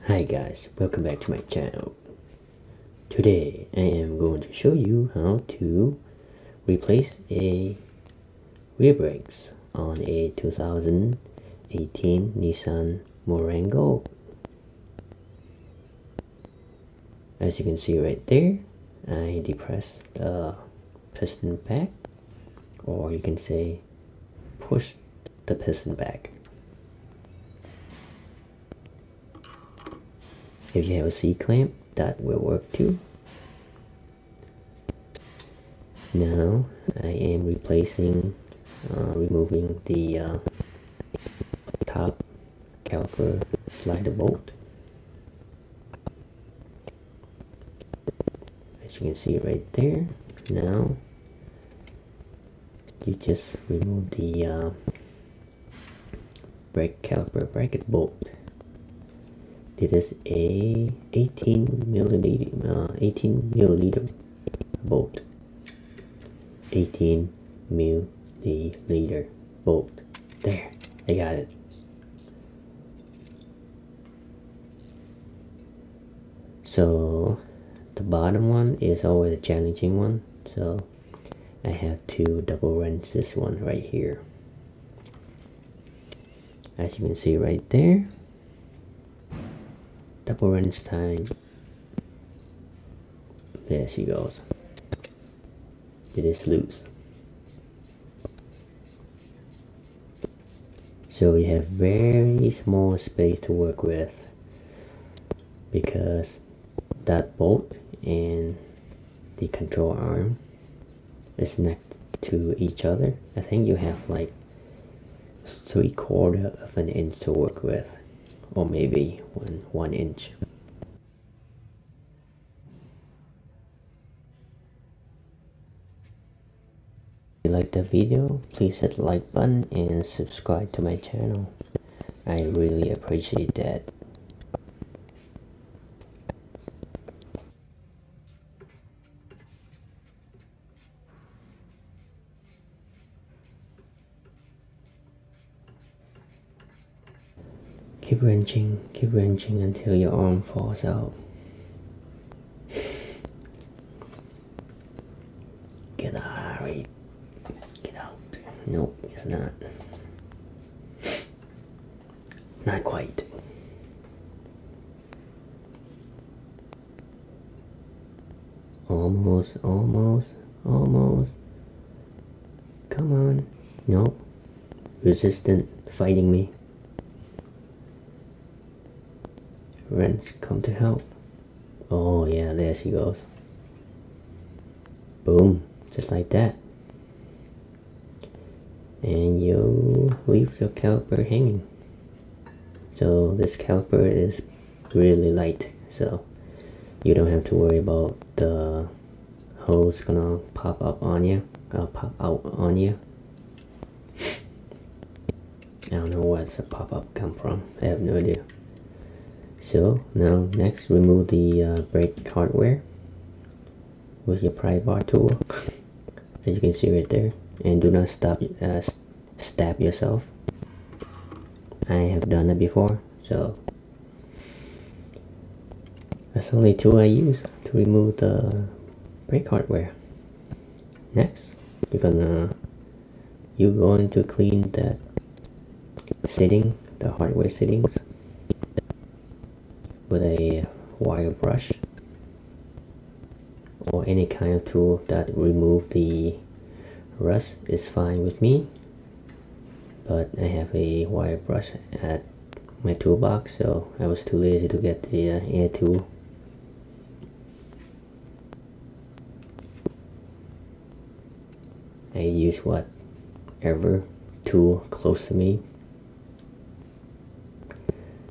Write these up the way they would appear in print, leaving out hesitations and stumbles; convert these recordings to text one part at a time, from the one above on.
Hi guys, welcome back to my channel. Today I am going to show you how to replace a rear brakes on a 2018 Nissan Murano. As you can see right there, I depressed the piston back, or you can say push the piston back. If you have a C-clamp, that will work too. Now I am removing the top caliper slider bolt. As you can see right there. Now you just remove the brake caliper bracket bolt. It is a 18 milliliter bolt. 18 milliliter bolt. There, I got it. So the bottom one is always a challenging one, so I have to double wrench this one right here. As you can see right there, double wrench time. There she goes. It is loose. So we have very small space to work with, because that bolt and the control arm is next to each other. I think you have like 3/4 of an inch to work with, or maybe one inch. If you like the video, please hit the like button and subscribe to my channel. I really appreciate that. Keep wrenching until your arm falls out. Get out. Get out. Nope, it's not. Not quite. Almost. Come on. Nope. Resistant, fighting me. Wrench, come to help. Oh yeah, there she goes. Boom, just like that. And you leave your caliper hanging. So this caliper is really light, so you don't have to worry about the hose gonna pop up on you, pop out on you. I don't know where the pop-up come from. I have no idea. So now next, remove the brake hardware with your pry bar tool, as you can see right there, and do not stab yourself. I have done it before, so that's the only tool I use to remove the brake hardware. Next, you're going to clean that setting, the hardware settings, with a wire brush or any kind of tool that remove the rust is fine with me, but I have a wire brush at my toolbox, so I was too lazy to get the air tool. I use whatever tool close to me.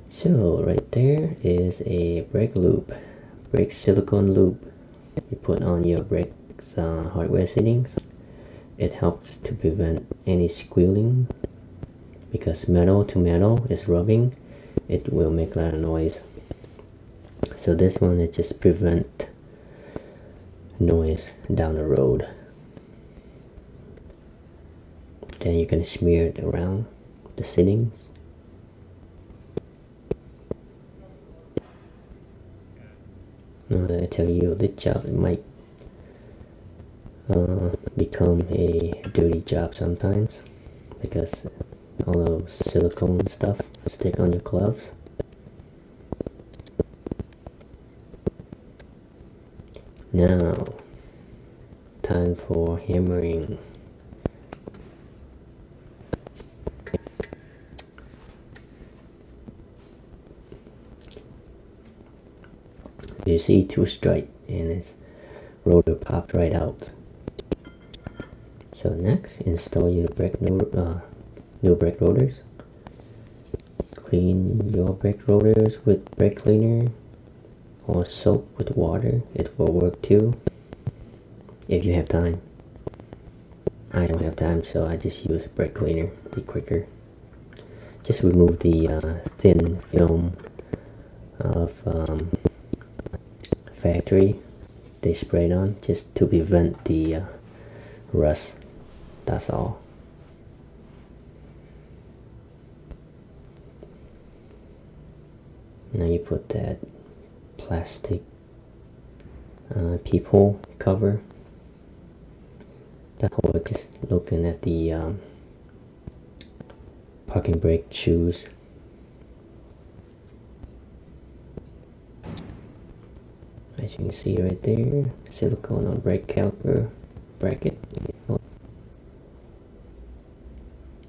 So right there is a brake silicone loop you put on your brakes hardware settings. It helps to prevent any squealing, because metal to metal is rubbing. It will make a lot of noise. So this one is just prevent noise down the road. Then you can smear it around the settings. I tell you, this job might become a dirty job sometimes because all those silicone stuff stick on your gloves. Now, time for hammering. You see two strike and its rotor popped right out. So next, install your new brake rotors. Clean your brake rotors with brake cleaner or soap with water. It will work too if you have time. I don't have time, so I just use brake cleaner. Be quicker. Just remove the thin film of factory they sprayed on, just to prevent the rust. That's all. Now you put that plastic peephole cover. That whole just looking at the parking brake shoes. As you can see right there, silicone on brake caliper bracket.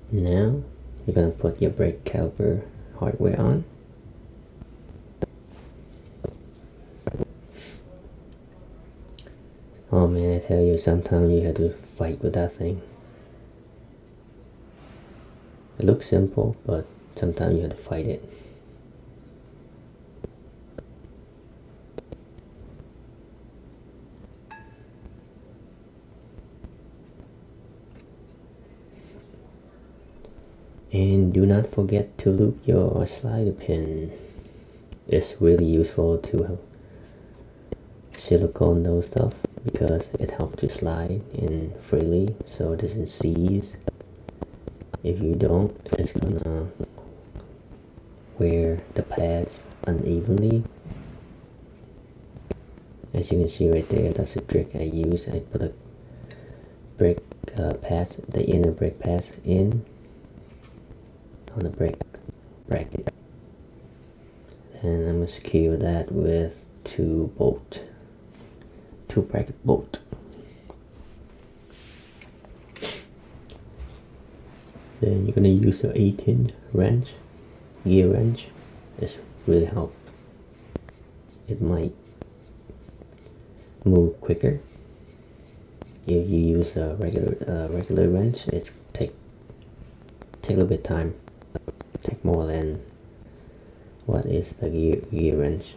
Now you're gonna put your brake caliper hardware on. Oh man, I tell you, sometimes you have to fight with that thing. It looks simple, but sometimes you have to fight it. And do not forget to loop your slider pin. It's really useful to have silicone those stuff because it helps to slide in freely so it doesn't seize. If you don't, it's gonna wear the pads unevenly. As you can see right there, that's the trick I use. I put a brake pads, the inner brake pads in on the brake bracket, and I'm gonna secure that with two bracket bolt. Then you're gonna use your 18 wrench, gear wrench. This really helps. It might move quicker. If you use a regular wrench, it take a little bit of time. Take more than what is the gear wrench.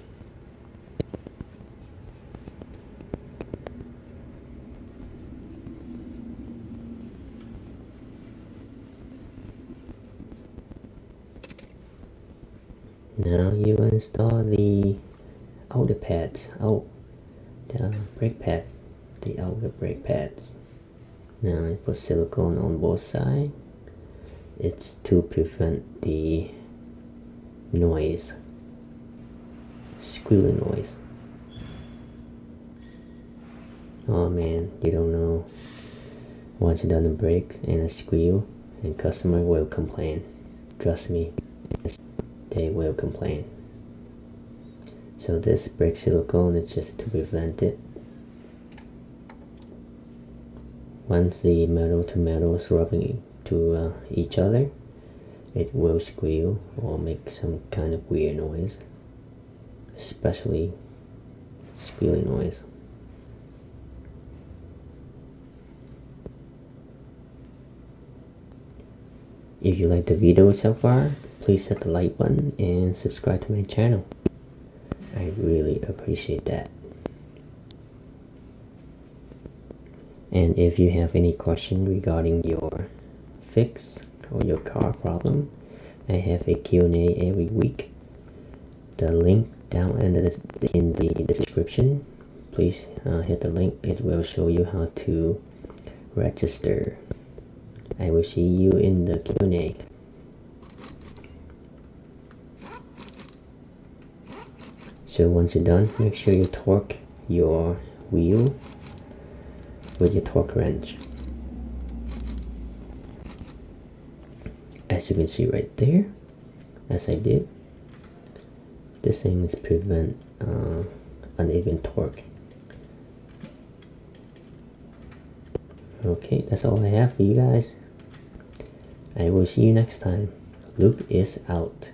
Now you install the outer pads, the brake pads, the outer brake pads. Now I put silicone on both sides. It's to prevent the noise, squealing noise. Oh man, you don't know. Once you're done the brakes and a squeal, and customer will complain. Trust me, they will complain. So this brake silicone is just to prevent it. Once the metal to metal is rubbing to each other, it will squeal or make some kind of weird noise, especially squealing noise. If you like the video so far, please hit the like button and subscribe to my channel. I really appreciate that. And if you have any question regarding your fix or your car problem, I have a Q&A every week. The link down in the description. Please hit the link. It will show you how to register. I will see you in the Q&A. So once you're done, make sure you torque your wheel with your torque wrench. As you can see right there, as I did, this thing is prevent uneven torque. Okay, that's all I have for you guys. I will see you next time. Luke is out.